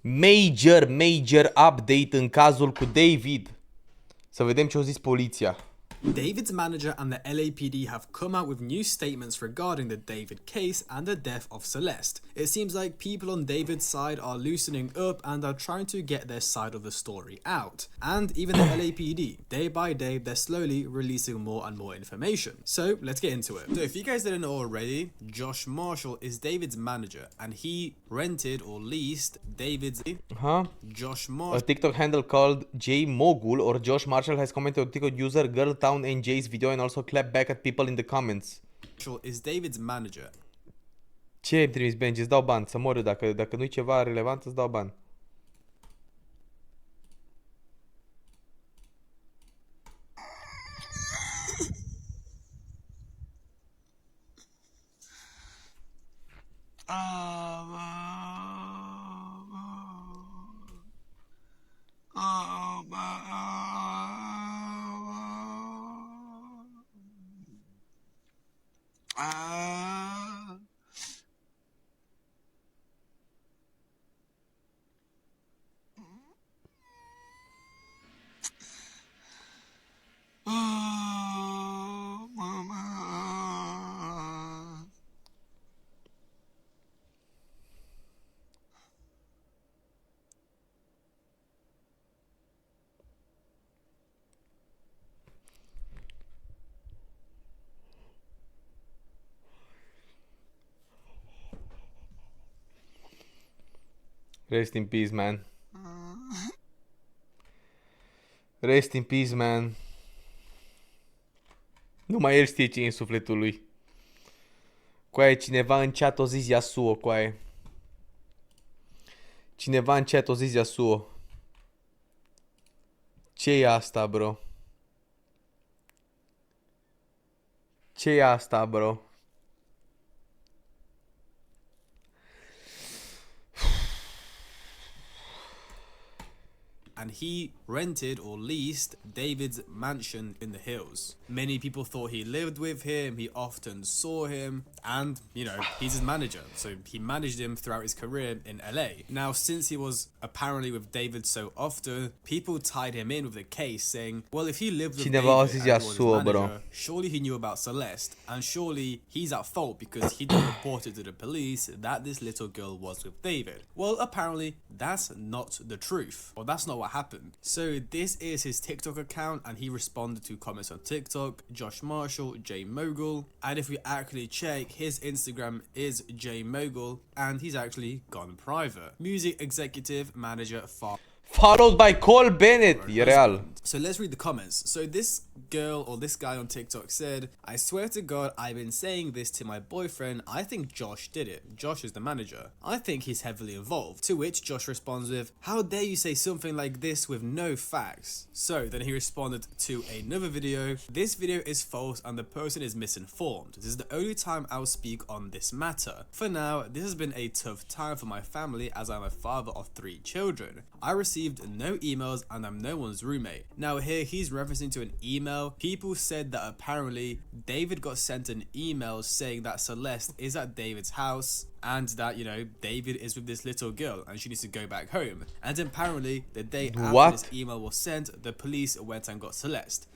Major update în cazul cu David. Să vedem ce a zis poliția. David's manager and the LAPD have come out with new statements regarding the David case and the death of Celeste. It seems like people on David's side are loosening up and are trying to get their side of the story out. And even the LAPD, day by day, they're slowly releasing more and more information. So let's get into it. So if you guys didn't know already, Josh Marshall is David's manager and he rented or leased David's Josh Marshall. A TikTok handle called J Mogul or Josh Marshall has commented on TikTok user Girl Town NJ's video and also clapped back at people in the comments. Is David's manager. Ce ai trimis, Benji? Îți dau bani, să mor eu. Dacă nu-i ceva relevant, îți dau bani. Rest in peace, man. Rest in peace, man. Numai el știe ce e în sufletul lui. Coaie, cineva în chat o zis Yasuo, coaie. Cineva în chat o zis Yasuo. Ce e asta, bro? Ce e asta, bro? And he rented or leased David's mansion in the hills. Many people thought he lived with him, he often saw him, and, you know, he's his manager, so he managed him throughout his career in LA. Now, since he was apparently with David so often, people tied him in with the case, saying, well, if he lived with David and was his manager, surely he knew about Celeste, and surely he's at fault because he didn't report it to the police that this little girl was with David. Well, apparently, that's not the truth, or that's not what happened. So this is his TikTok account and he responded to comments on TikTok, Josh Marshall, J Mogul, and if we actually check, his Instagram is J Mogul and he's actually gone private. Music executive manager followed by Cole Bennett. E real. So let's read the comments. So this girl or this guy on TikTok said, I swear to God, I've been saying this to my boyfriend. I think Josh did it. Josh is the manager. I think he's heavily involved. To which Josh responds with, how dare you say something like this with no facts? So then he responded to another video. This video is false and the person is misinformed. This is the only time I'll speak on this matter. For now, this has been a tough time for my family as I'm a father of 3 children. I received no emails and I'm no one's roommate. Now here he's referencing to an email. People said that apparently David got sent an email saying that Celeste is at David's house and that, you know, David is with this little girl and she needs to go back home. And apparently the day after this email was sent, the police went and got Celeste.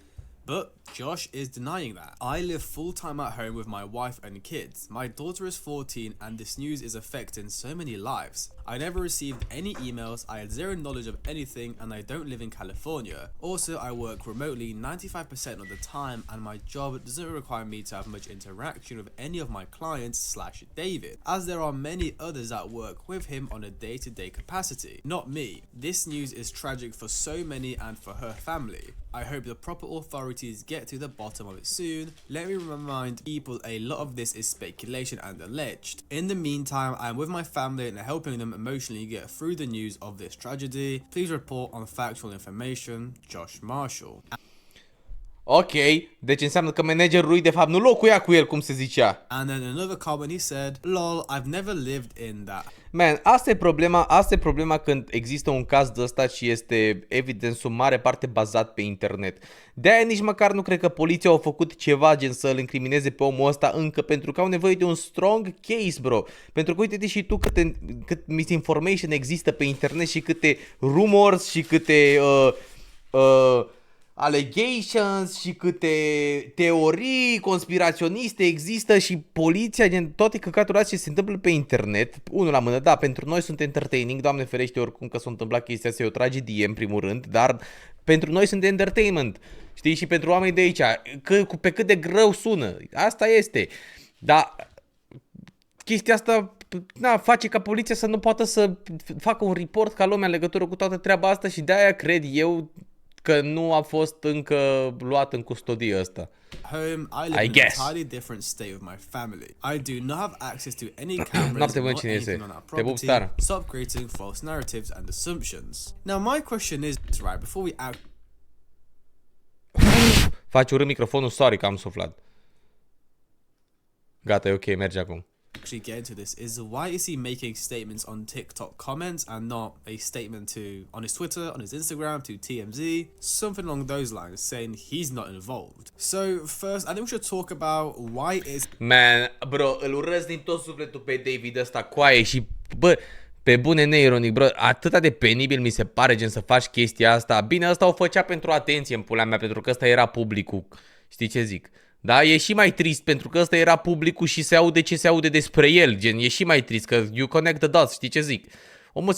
But Josh is denying that. I live full-time at home with my wife and kids. My daughter is 14 and this news is affecting so many lives. I never received any emails, I had zero knowledge of anything and I don't live in California. Also, I work remotely 95% of the time and my job doesn't require me to have much interaction with any of my clients / David, as there are many others that work with him on a day-to-day capacity. Not me. This news is tragic for so many and for her family. I hope the proper authorities get to the bottom of it soon. Let me remind people a lot of this is speculation and alleged. In the meantime, I am with my family and helping them emotionally get through the news of this tragedy. Please report on factual information, Josh Marshall. Ok, deci înseamnă că managerul lui de fapt nu locuia cu el, cum se zicea. And then another comment, he said, lol, I've never lived in that. Man, asta e problema când există un caz de ăsta și este evident în mare parte bazat pe internet. De-aia nici măcar nu cred că poliția a făcut ceva gen să-l incrimineze pe omul ăsta încă, pentru că au nevoie de un strong case, bro. Pentru că uite-te și tu cât misinformation există pe internet și câte rumors și câte allegations și câte teorii conspiraționiste există și poliția, din toate căcaturile astea ce se întâmplă pe internet, unul la mână, da, pentru noi sunt entertaining, Doamne ferește oricum că s-a întâmplat chestia asta, e o tragedie în primul rând, dar pentru noi sunt entertainment, știi, și pentru oamenii de aici, pe cât de greu sună, asta este, dar chestia asta face ca poliția să nu poată să facă un report ca lumea în legătură cu toată treaba asta și de-aia cred eu că nu a fost încă luat în custodie ăsta. Home, I live in an entirely different state with my family. I do not have access to any cameras or anything on our property. Stop creating false narratives and assumptions. Now my question is, right, before we act... Faci urât microfonul, sorry că am suflat. Gata, e ok, merge acum. Actually get into this is why is he making statements on TikTok comments and not a statement on his Twitter, on his Instagram, to TMZ, something along those lines, saying he's not involved. So first, I think we should talk about why is... Man, bro, îl urăsc din tot sufletul pe David ăsta, coaie, și bă, pe bune neironic, bro, atâta de penibil mi se pare gen să faci chestia asta. Bine, ăsta o făcea pentru atenție în pula mea, pentru că ăsta era publicul, știi ce zic? Da, e și mai trist pentru că ăsta era publicul și se aude ce se aude despre el, gen, e și mai trist că you connect the dots, știi ce zic? Omul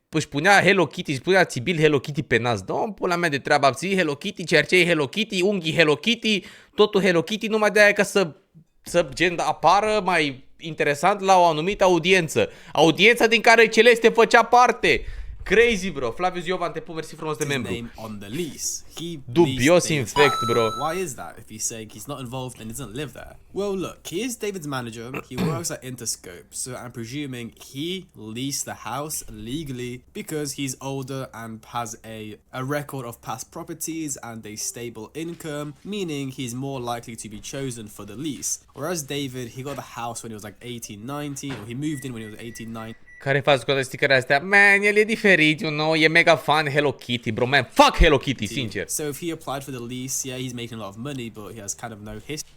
își punea Hello Kitty, își punea țibil Hello Kitty pe nas, dă-o pula mea de treaba, ții Hello Kitty, cercei Hello Kitty, unghii Hello Kitty, totul Hello Kitty, numai de aia ca să gen apară mai interesant la o anumită audiență, audiența din care Celeste făcea parte. Crazy, bro. Flavius Iovan, te pun mersi frumos de membru. On the lease. Dubios infect, bro. Why is that? If he's saying he's not involved and he doesn't live there. Well, look, he is David's manager. He works at Interscope, so I'm presuming he leased the house legally because he's older and has a record of past properties and a stable income, meaning he's more likely to be chosen for the lease. Whereas David, he got the house when he was like 18, 19, or he moved in when he was 18, 19. Care faci cu sticările astea? Man, el e diferit, you know, e mega fan Hello Kitty, bro, man, fuck Hello Kitty, sincer. So if he applied for the lease, yeah, he's making a lot of money, but he has kind of no history.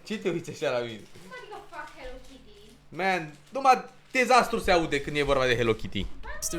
Ce te uiți așa la mine? Adică fuck Hello Kitty. Man, numai dezastru se aude când e vorba de Hello Kitty. So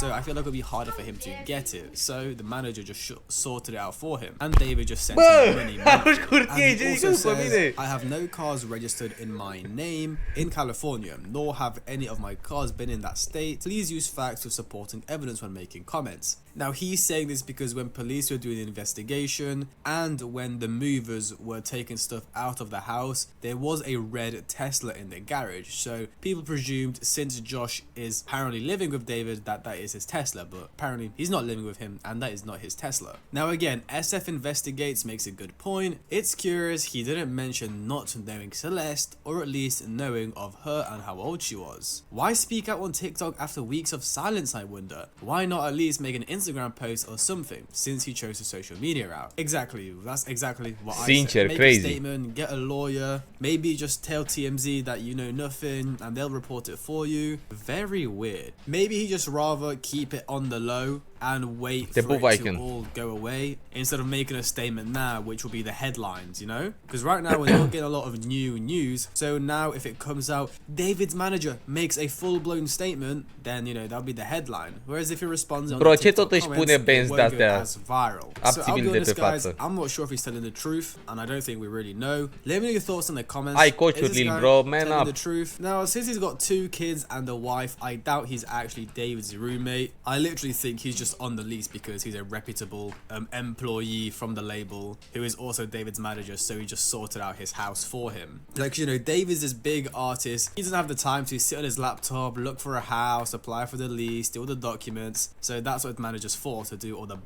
I feel like it would be harder for him to get it. So the manager just sorted it out for him, and David just sent him money. And he also says, I have no cars registered in my name in California, nor have any of my cars been in that state. Please use facts with supporting evidence when making comments. Now he's saying this because when police were doing the investigation and when the movers were taking stuff out of the house, there was a red Tesla in the garage. So people presumed, since Josh is apparently living with David, that is his Tesla, but apparently he's not living with him and that is not his Tesla. Now again, SF Investigates makes a good point. It's curious he didn't mention not knowing Celeste, or at least knowing of her and how old she was. Why speak out on TikTok after weeks of silence, I wonder? Why not at least make an Instagram post or something, since he chose the social media route? Exactly, that's exactly what I said. Make crazy. A statement, get a lawyer, maybe just tell TMZ that you know nothing and they'll report it for you. Very weird. Maybe he just rather keep it on the low and wait for it to all go away instead of making a statement now, which will be the headlines, you know? Because right now we're not getting a lot of new news, so now if it comes out David's manager makes a full-blown statement, then you know that'll be the headline. Whereas if he responds on TikTok comments, it won't go as viral. So I'll be honest, guys, I'm not sure if he's telling the truth, and I don't think we really know. Let me know your thoughts in the comments. Ai coachul, bro, man up. The truth. Now, since he's got 2 kids and a wife, I doubt he's actually David's roommate. I literally think he's just on the lease because he's a reputable employee from the label who is also David's manager, so he just sorted out his house for him. Like, you know, David's this big artist. He doesn't have the time to sit on his laptop, look for a house, apply for the lease, do all the documents. So that's what his manager's for, to do all the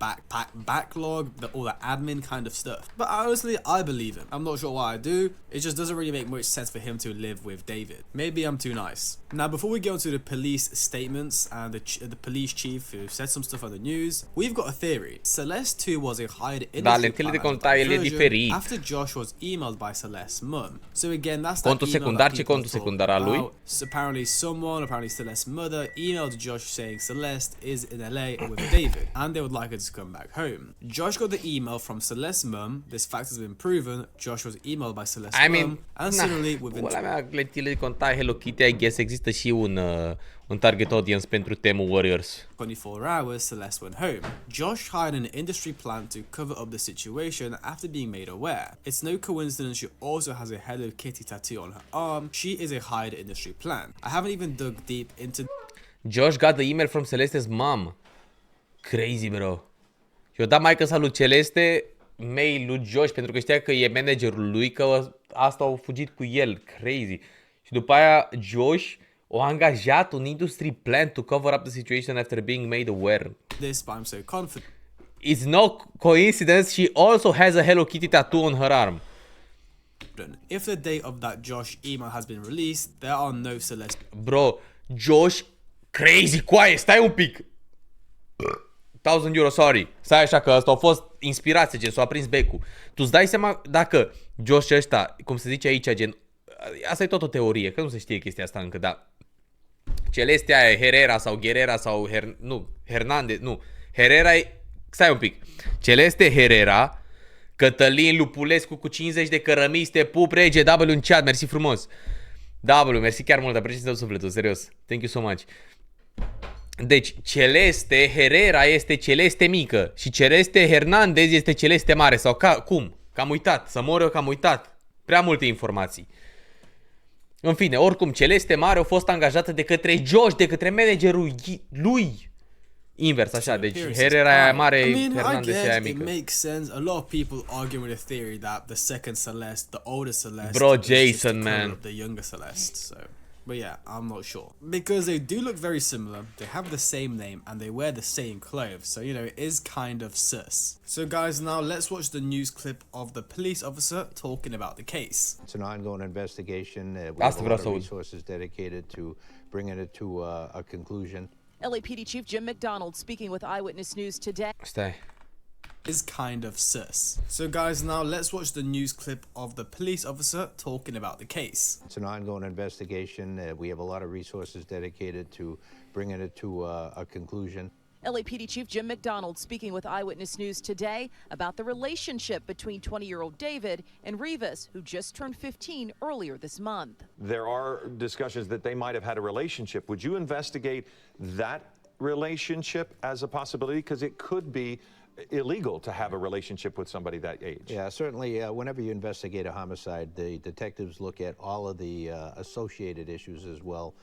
backlog, all the admin kind of stuff. But honestly, I believe him. I'm not sure why I do. It just doesn't really make much sense for him to live with David. Maybe I'm too nice. Now, before we go into the police statements and the police chief who said some stuff on the news, we've got a theory. Celeste 2 was a hired Da, industry lentile de plan contact e diversion diferit. after Josh was emailed by Celeste's mum. So again, that's that Contul email secundar, that ce people contul talk secundar al lui? about. So apparently Celeste's mother emailed Josh saying Celeste is in LA with David and they would like her to come back home. Josh got the email from Celeste's mum. This fact has been proven. Josh was emailed by Celeste's mum and suddenly within Ăla mea, lentile de contact Hello Kitty, I guess există și un target audience pentru Temu Warriors. 24 hours, Celeste went home. Josh hired an industry plan to cover up the situation after being made aware. It's no coincidence she also has a Hello Kitty tattoo on her arm. She is a hired industry plan. I haven't even dug deep into... Josh got the email from Celeste's mom. Crazy, bro. Eu dat maică-sa lui Celeste mail lui Josh pentru că știa că e managerul lui, că asta au fugit cu el. Crazy. Și după aia Josh a angajat un industry plan to cover up the situation after being made aware. this, but I'm so confident. It's no coincidence she also has a Hello Kitty tattoo on her arm. If the date of that Josh email has been released, there are no Celeste Bro, Josh, crazy, coaie, stai un pic. 1000 euro, sorry. Stai așa că asta a fost inspirație, gen, s-a prins becul. Tu îți dai seama dacă Josh ăsta, cum se zice aici, gen, asta e tot o teorie, că nu se știe chestia asta încă, dar Celeste aia, Herrera sau Guerrera sau Hernandez, nu, Herrera e, stai un pic, Celeste Herrera, Cătălin Lupulescu cu 50 de cărămizi, te pup, rege, W în chat, mersi frumos. W, mersi chiar mult, apreciez de sufletul, serios, thank you so much. Deci, Celeste Herrera este Celeste mică și Celeste Hernandez este Celeste mare, sau cum? Că am uitat, să mor eu că am uitat. Prea multe informații. În fine, oricum, Celeste mare a fost angajată de către Josh, de către managerul lui. Invers, așa, deci Herrera e mare, Hernandez e aia it mică. makes sense. A lot of people argue with the theory that the second Celeste, the older Celeste, Bro, is just Jason, the color man. of the younger Celeste. So, but yeah, I'm not sure because they do look very similar. They have the same name and they wear the same clothes. So you know, it is kind of sus. So guys, now let's watch the news clip of the police officer talking about the case. It's an ongoing investigation. We Asta have a vreau lot să of aud. resources dedicated to bringing it to a conclusion. LAPD Chief Jim McDonald speaking with Eyewitness News today. Stai. Is kind of sus. So guys, now let's watch the news clip of the police officer talking about the case. It's an ongoing investigation. We have a lot of resources dedicated to bringing it to a conclusion. LAPD Chief Jim McDonald speaking with Eyewitness News today about the relationship between 20-year-old David and Rivas, who just turned 15 earlier this month. There are discussions that they might have had a relationship. Would you investigate that relationship as a possibility? Because it could be illegal to have a relationship with somebody that age. Yeah, certainly whenever you investigate a homicide, the detectives look at all of the associated issues as well.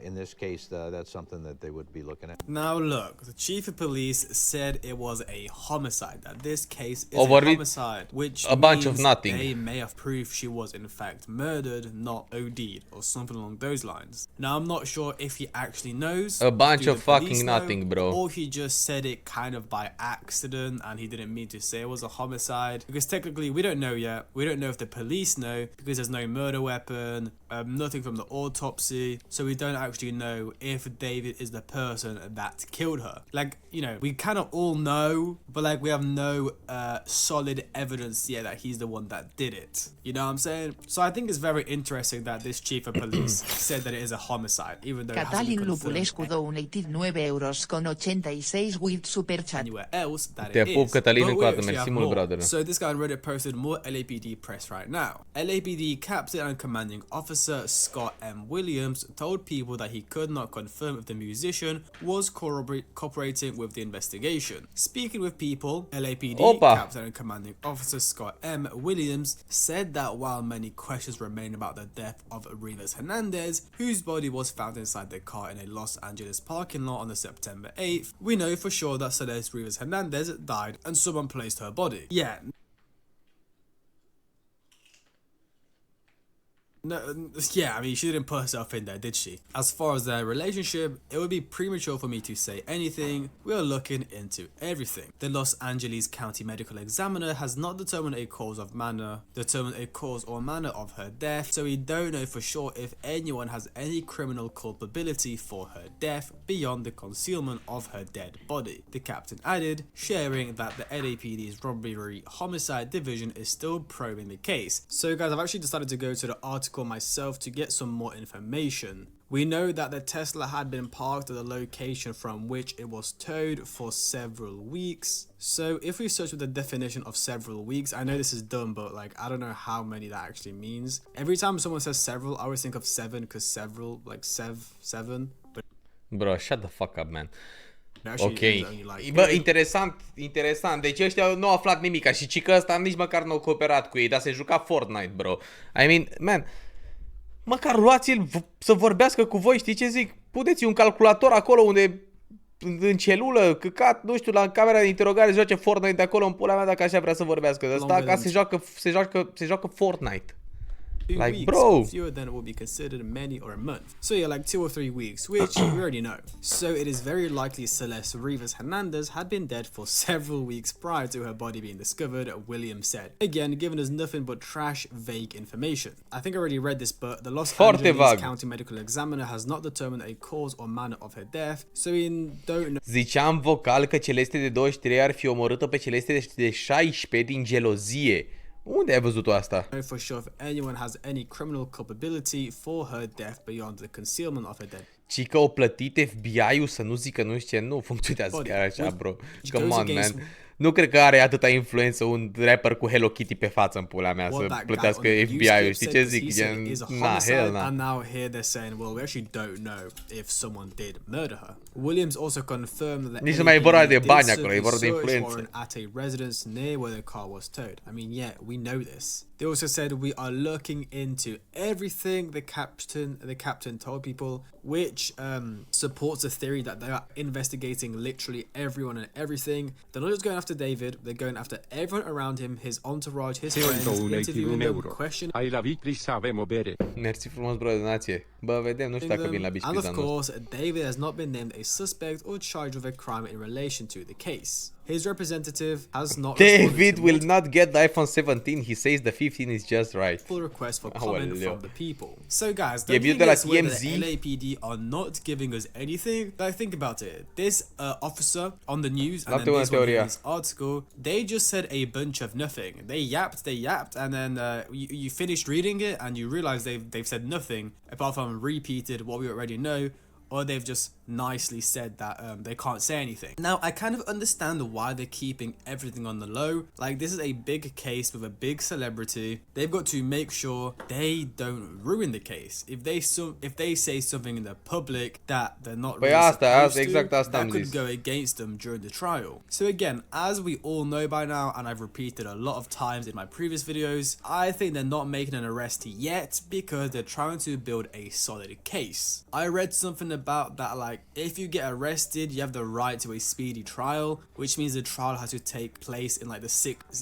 In this case, that's something that they would be looking at. Now look, the chief of police said it was a homicide, that this case is Over a it, homicide, which a bunch means of nothing. they may have proof she was in fact murdered, not OD'd, or something along those lines. Now I'm not sure if he actually knows. A bunch do of the police fucking know, nothing, bro. Or he just said it kind of by accident and he didn't mean to say it was a homicide. Because technically we don't know yet. We don't know if the police know because there's no murder weapon, nothing from the autopsy, so we don't actually know if David is the person that killed her. Like, you know, we kind of all know, but like we have no solid evidence yet that he's the one that did it. You know what I'm saying? So I think it's very interesting that this chief of police said that it is a homicide, even though it hasn't Catalin been Lupulescu confirmed donated 9 € with super chat. anywhere else that Te it pup, is. Cătălin, But încă we o dată, actually mersi have mult, more. brother. So this guy on Reddit posted more LAPD press right now. LAPD Captain and Commanding Officer Scott M. Williams told people that he could not confirm if the musician was cooperating with the investigation. Speaking with people, LAPD Opa. Captain and Commanding Officer Scott M. Williams said that while many questions remain about the death of Rivas Hernandez, whose body was found inside the car in a Los Angeles parking lot on the September 8th, we know for sure that Celeste Rivas Hernandez died and someone placed her body. Yeah. No, yeah, I mean, she didn't put herself in there, did she? As far as their relationship, it would be premature for me to say anything. We are looking into everything. The Los Angeles County Medical Examiner has not determined a cause or manner of her death, so we don't know for sure if anyone has any criminal culpability for her death beyond the concealment of her dead body. The captain added, sharing that the LAPD's robbery homicide division is still probing the case. So guys, I've actually decided to go to the article myself to get some more information. We know that the Tesla had been parked at the location from which it was towed for several weeks. So if we search with the definition of several weeks, I know this is dumb, but like, I don't know how many that actually means. Every time someone says several, I always think of seven, because several, like seven. But Bro, shut the fuck up, man. actually, Ok. it was only like, Bă, interesant. Deci ăștia nu au aflat nimica și cică ăsta nici măcar nu a cooperat cu ei, dar se juca Fortnite, bro. I mean, man, măcar luați-l să vorbească cu voi, știi ce zic? Puneți un calculator acolo unde, în celulă, căcat, nu știu, la camera de interogare se joace Fortnite de acolo în pula mea dacă așa vrea să vorbească. Ăsta ca se joacă Fortnite. 2 Like, weeks, bro. fewer than it will be considered many or a month. So yeah, like 2 or 3 weeks, which we already know. So it is very likely Celeste Rivas Hernandez had been dead for several weeks prior to her body being discovered, Williams said. Again, giving us nothing but trash, vague information. I think I already read this, but the Los Angeles County Medical Examiner has not determined a cause or manner of her death, so we don't know. Ziceam vocal că Celeste de 23 ar fi omorât-o pe Celeste de 16 din gelozie. Unde ai văzut-o asta? For sure if anyone has any criminal culpability for her death beyond the concealment of her death. Ci că o plătit FBI-ul să nu zică nu știu ce, nu funcționează chiar așa, bro. Come on, man. Nu cred că are atâta influență un rapper cu Hello Kitty pe față în pula mea să plătească FBI-ul. Știi ce zic? Hell nah. And now here they're saying, well, we actually don't know if someone did murder her. Williams also confirmed that nici nu mai e vorba de bani acolo, e vorba de influență. At a residence near where the car was towed. I mean, yeah, we know this. They also said we are looking into everything the captain told people, which supports the theory that they are investigating literally everyone and everything. They're not just going after David, they're going after everyone around him, his entourage, his friends, interviewing them, questioning. Ai la Victory să avem o bere. Mersi frumos, bro, donație. Bă, vedem, nu știu dacă vin la And of course, David has not been named a suspect or charged with a crime in relation to the case. His representative has not. David will not get the iPhone 17. He says the 15 is just right. Full request for comment from the people. So guys, don't think it's weird that the LAPD are not giving us anything. Like, think about it. This officer on the news and then this article, they just said a bunch of nothing. They yapped, and then you finished reading it and you realize they've said nothing apart from repeated what we already know, or they've just nicely said that they can't say anything. Now, I kind of understand why they're keeping everything on the low. Like, this is a big case with a big celebrity. They've got to make sure they don't ruin the case. If they say something in the public that they're not really supposed to, that could go against them during the trial. So again, as we all know by now, and I've repeated a lot of times in my previous videos, I think they're not making an arrest yet because they're trying to build a solid case. I read something about that, like, if you get arrested, you have the right to a speedy trial, which means the trial has to take place in like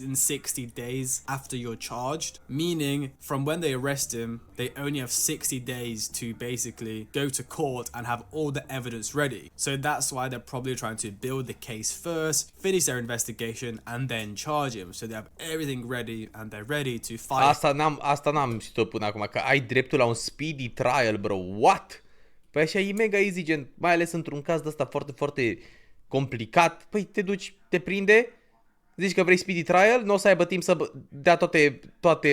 in 60 days after you're charged, meaning from when they arrest him, they only have 60 days to basically go to court and have all the evidence ready. So that's why they're probably trying to build the case first, finish their investigation, and then charge him. So they have everything ready and they're ready to fight. Asta n-am știut până acum, că ai dreptul la un speedy trial, bro. What? Păi așa e mega easy, gen, mai ales într-un caz de ăsta foarte, foarte complicat. Păi te duci, te prinde, zici că vrei speedy trial, nu o să aibă timp să dea toate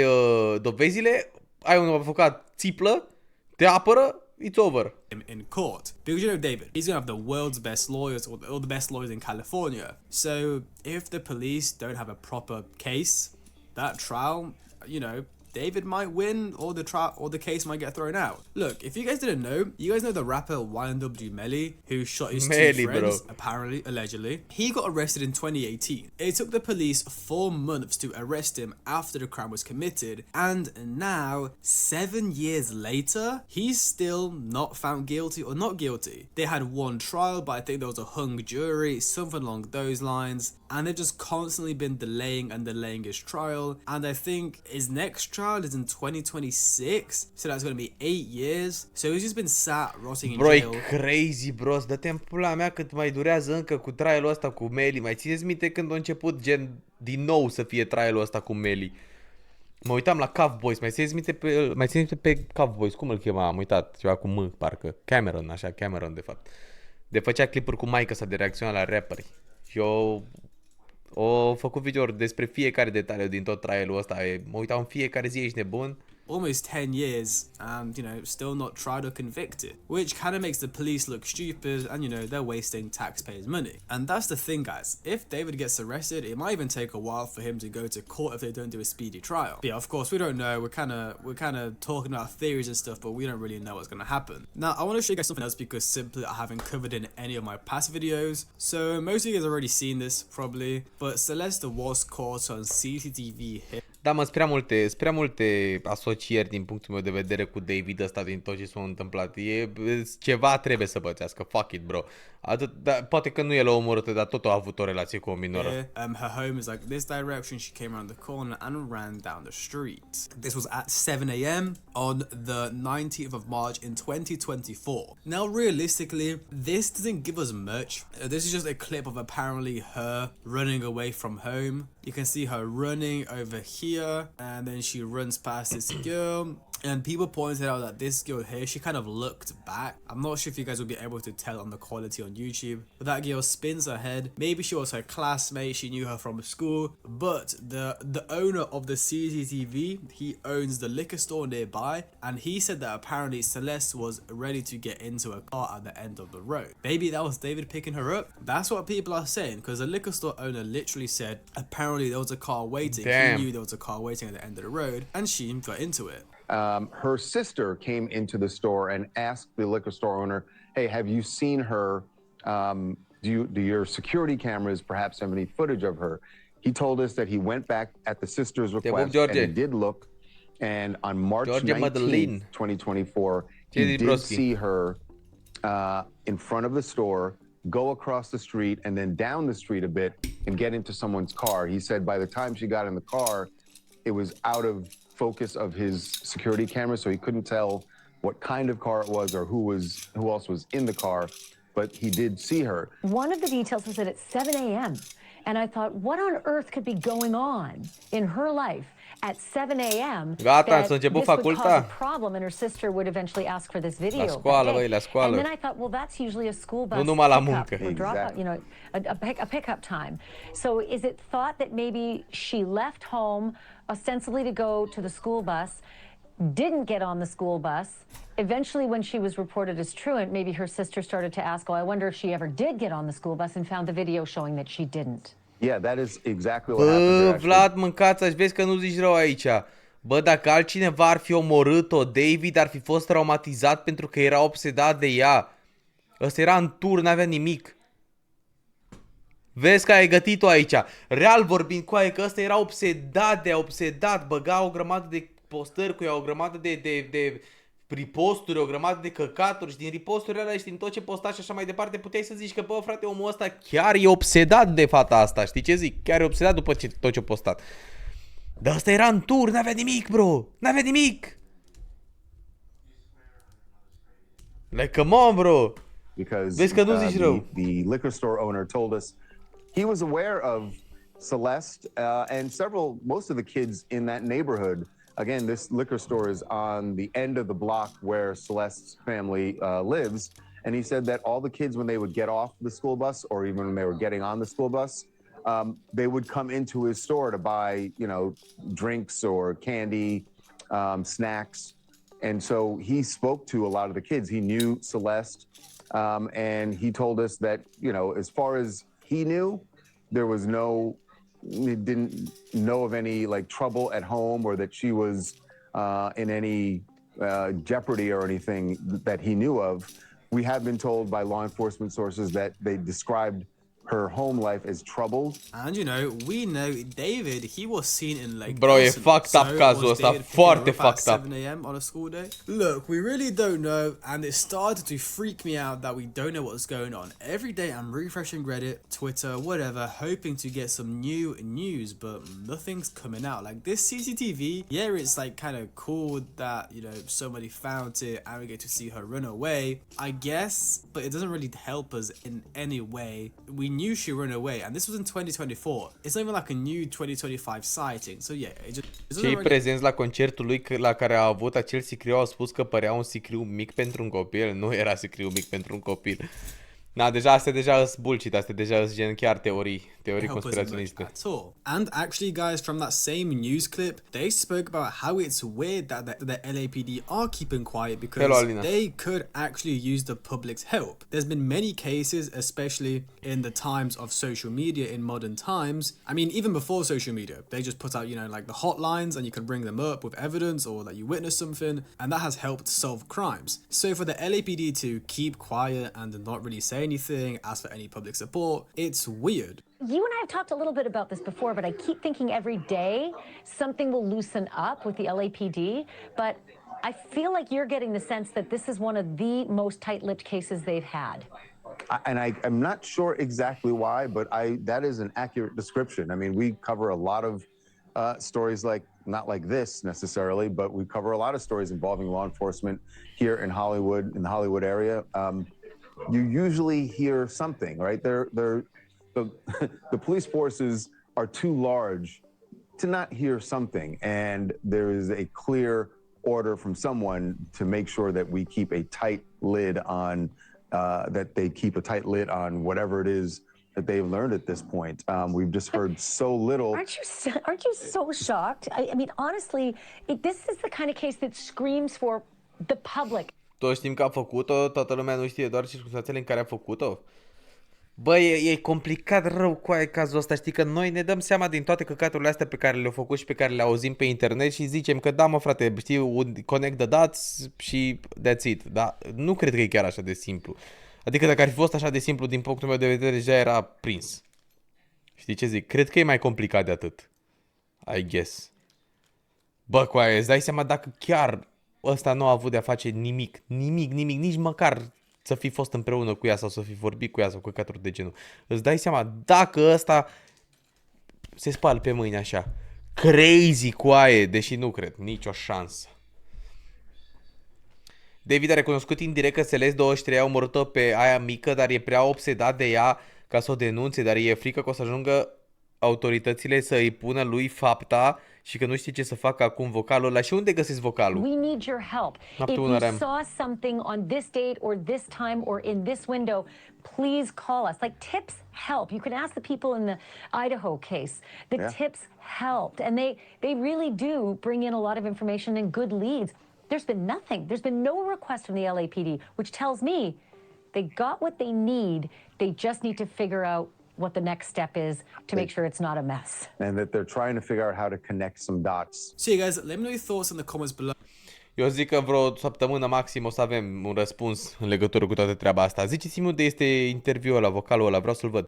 dovezile, ai un avocat țiplă, te apără, it's over. In court, because you know David, he's gonna have the world's best lawyers, or the best lawyers in California. So if the police don't have a proper case, that trial, you know, David might win, or the case might get thrown out. Look, if you guys didn't know, you guys know the rapper YNW Melly, who shot his two friends, apparently, allegedly. He got arrested in 2018. It took the police 4 months to arrest him after the crime was committed, and now, 7 years later, he's still not found guilty or not guilty. They had one trial, but I think there was a hung jury, something along those lines, and they've just constantly been delaying his trial, and I think his next trial is in 2026, so that's going to be 8 years. So he's just been sat rotting in Bro, e jail. crazy, bro. Dă-te în pula mea cât mai durează încă cu trial-ul ăsta cu Melly. Mai țineți minte când a început gen din nou să fie trial-ul ăsta cu Melly? Mă uitam la Cowboys, mai țineți minte pe Cowboys, cum îl chema? Am uitat, ceva cu M, parcă. Cameron, așa, Cameron de fapt. De făcea clipuri cu maică sa de reacționa la rapperi. Și o făcut video-uri despre fiecare detaliu din tot trial-ul ăsta. Mă uitam în fiecare zi, ești nebun. Almost 10 years and, you know, still not tried or convicted, which kind of makes the police look stupid and, you know, they're wasting taxpayers' money. And that's the thing, guys. If David gets arrested, it might even take a while for him to go to court if they don't do a speedy trial. But yeah, of course, we don't know. We're kind of talking about theories and stuff, but we don't really know what's going to happen. Now, I want to show you guys something else because simply I haven't covered in any of my past videos. So most of you guys have already seen this, probably, but Celeste was caught on CCTV hit. Da, mă, prea multe asocieri din punctul meu de vedere cu David ăsta din tot ce s-a întâmplat. Ceva trebuie să bățească, fuck it, bro. Poate că nu e la omorâtă, dar tot a avut o relație cu o minoră. Her home is like this direction. She came around the corner and ran down the street. This was at 7 a.m. on the 19th of March in 2024. Now, realistically, this doesn't give us much. This is just a clip of apparently her running away from home. You can see her running over here, and then she runs past this girl. And people pointed out that this girl here, she kind of looked back. I'm not sure if you guys will be able to tell on the quality on YouTube, but that girl spins her head. Maybe she was her classmate, she knew her from school, but the owner of the CCTV, he owns the liquor store nearby, and he said that apparently Celeste was ready to get into a car at the end of the road. Maybe that was David picking her up. That's what people are saying, because the liquor store owner literally said apparently there was a car waiting. Damn. He knew there was a car waiting at the end of the road, and she got into it. Her sister came into the store and asked the liquor store owner, hey, have you seen her? Do your security cameras perhaps have any footage of her? He told us that he went back at the sister's request and he did look. And on March 19th, 2024, he did see her in front of the store, go across the street and then down the street a bit and get into someone's car. He said by the time she got in the car, it was out of focus of his security camera, so he couldn't tell what kind of car it was or who else was in the car, but he did see her. One of the details was that it's 7 a.m. and I thought, what on earth could be going on in her life at 7 a.m. Gata, s-a început facultatea. Problem, and her sister would eventually ask for this video. La școală, băi, la școală. And then I thought, well, that's usually a school bus Nu numai la pickup muncă. or dropout, you know, a pickup time. So is it thought that maybe she left home ostensibly to go to the school bus, didn't get on the school bus? Eventually, when she was reported as truant, maybe her sister started to ask, oh, I wonder if she ever did get on the school bus, and found the video showing that she didn't. Yeah, that is exactly what happened. Vlad, mâncați-aș, vezi că nu zici rău aici. Bă, dacă altcineva ar fi omorât-o, David ar fi fost traumatizat pentru că era obsedat de ea. Ăsta era în tur, n-avea nimic. Vezi că ai gătit-o aici. Real vorbind cu aia, că ăsta era obsedat, băga o grămadă de postări cu ea, o grămadă de riposturi, o grămadă de căcaturi și din riposturile alea și din tot ce posta și așa mai departe puteai să zici că, bă, frate, omul ăsta chiar e obsedat de fata asta, știi ce zic? Chiar e obsedat după tot ce a postat. Dar ăsta era în tur, n-avea nimic, bro, n-avea nimic. Like, come on, bro. Because Vezi că nu zici rău. the liquor store owner told us he was aware of Celeste and most of the kids in that neighborhood. Again, this liquor store is on the end of the block where Celeste's family lives. And he said that all the kids, when they would get off the school bus or even when they were getting on the school bus, they would come into his store to buy, you know, drinks or candy, snacks. And so he spoke to a lot of the kids. He knew Celeste, and he told us that, you know, as far as he knew, he didn't know of any like trouble at home or that she was in any jeopardy or anything that he knew of. We have been told by law enforcement sources that they described her home life is troubled. And you know, we know David, he was seen in Lake Bro, e Nelson. fucked up So cazul was ăsta, David picking foarte her up at fucked up. 7 a.m. on a school day? Look, we really don't know, and it started to freak me out that we don't know what's going on. Every day I'm refreshing Reddit, Twitter, whatever, hoping to get some new news, but nothing's coming out. Like this CCTV, yeah, it's like kind of cool that, you know, somebody found it and we get to see her run away, I guess, but it doesn't really help us in any way. We knew she ran away, and this was in 2024. It's not even like a new 2025 sighting, so yeah, it doesn't Cei really... prezenți la concertul lui la care a avut acel sicriu au spus că părea un sicriu mic pentru un copil. Nu era sicriu mic pentru un copil. Na, deja astea deja sunt bullshit, astea deja sunt gen chiar teorii conspiraționiste. At all. And actually, guys, from that same news clip, they spoke about how it's weird that the LAPD are keeping quiet because they could actually use the public's help. There's been many cases, especially in the times of social media in modern times. I mean, even before social media, they just put out, you know, like the hotlines and you can bring them up with evidence or that you witnessed something, and that has helped solve crimes. So for the LAPD to keep quiet and not really say anything, ask for any public support, it's weird. You and I have talked a little bit about this before, but I keep thinking every day something will loosen up with the LAPD. But I feel like you're getting the sense that this is one of the most tight-lipped cases they've had. And I'm not sure exactly why, but that is an accurate description. I mean, we cover a lot of stories like, not like this necessarily, but we cover a lot of stories involving law enforcement here in Hollywood, in the Hollywood area. You usually hear something, right? The police forces are too large to not hear something, and there is a clear order from someone to make sure that we keep a tight lid on, that they keep a tight lid on whatever it is that they've learned at this point. We've just heard so little. Aren't you so shocked? I mean, honestly, this is the kind of case that screams for the public. Toți știm că a făcut-o, toată lumea nu știe doar circunstanțele în care a făcut-o. Bă, e complicat rău cu aia cazul ăsta, știi că noi ne dăm seama din toate căcaturile astea pe care le-au făcut și pe care le auzim pe internet și zicem că da mă frate, știi, un connect the dots și that's it, dar nu cred că e chiar așa de simplu. Adică dacă ar fi fost așa de simplu din punctul meu de vedere deja era prins. Știi ce zic? Cred că e mai complicat de atât. I guess. Bă, cu aia, îți dai seama dacă chiar ăsta nu a avut de-a face nimic, nici măcar să fi fost împreună cu ea sau să fi vorbit cu ea sau căcaturi de genul. Îți dai seama dacă ăsta se spală pe mâini așa, crazy cu aia, deși nu cred, nicio șansă. David a recunoscut indirect că Celeste 23 a omorât-o pe aia mică, dar e prea obsedat de ea ca să o denunțe, dar e frică că o să ajungă autoritățile să îi pună lui fapta și că nu știe ce să facă acum vocalul ăla. Și unde găsesc vocalul? We need your help. If you saw something on this date or this time or in this window, please call us. Like, tips help. You can ask the people in the Idaho case. The tips helped, and they really do bring in a lot of information and good leads. There's been nothing. There's been no request from the LAPD, which tells me they got what they need. They just need to figure out what the next step is to make sure it's not a mess. And that they're trying to figure out how to connect some dots. So you guys, let me know your thoughts in the comments below. Eu zic că vreo săptămână maxim o să avem un răspuns în legătură cu toată treaba asta. Ziceți-mi unde este interviul ăla, vocalul ăla, vreau să-l văd.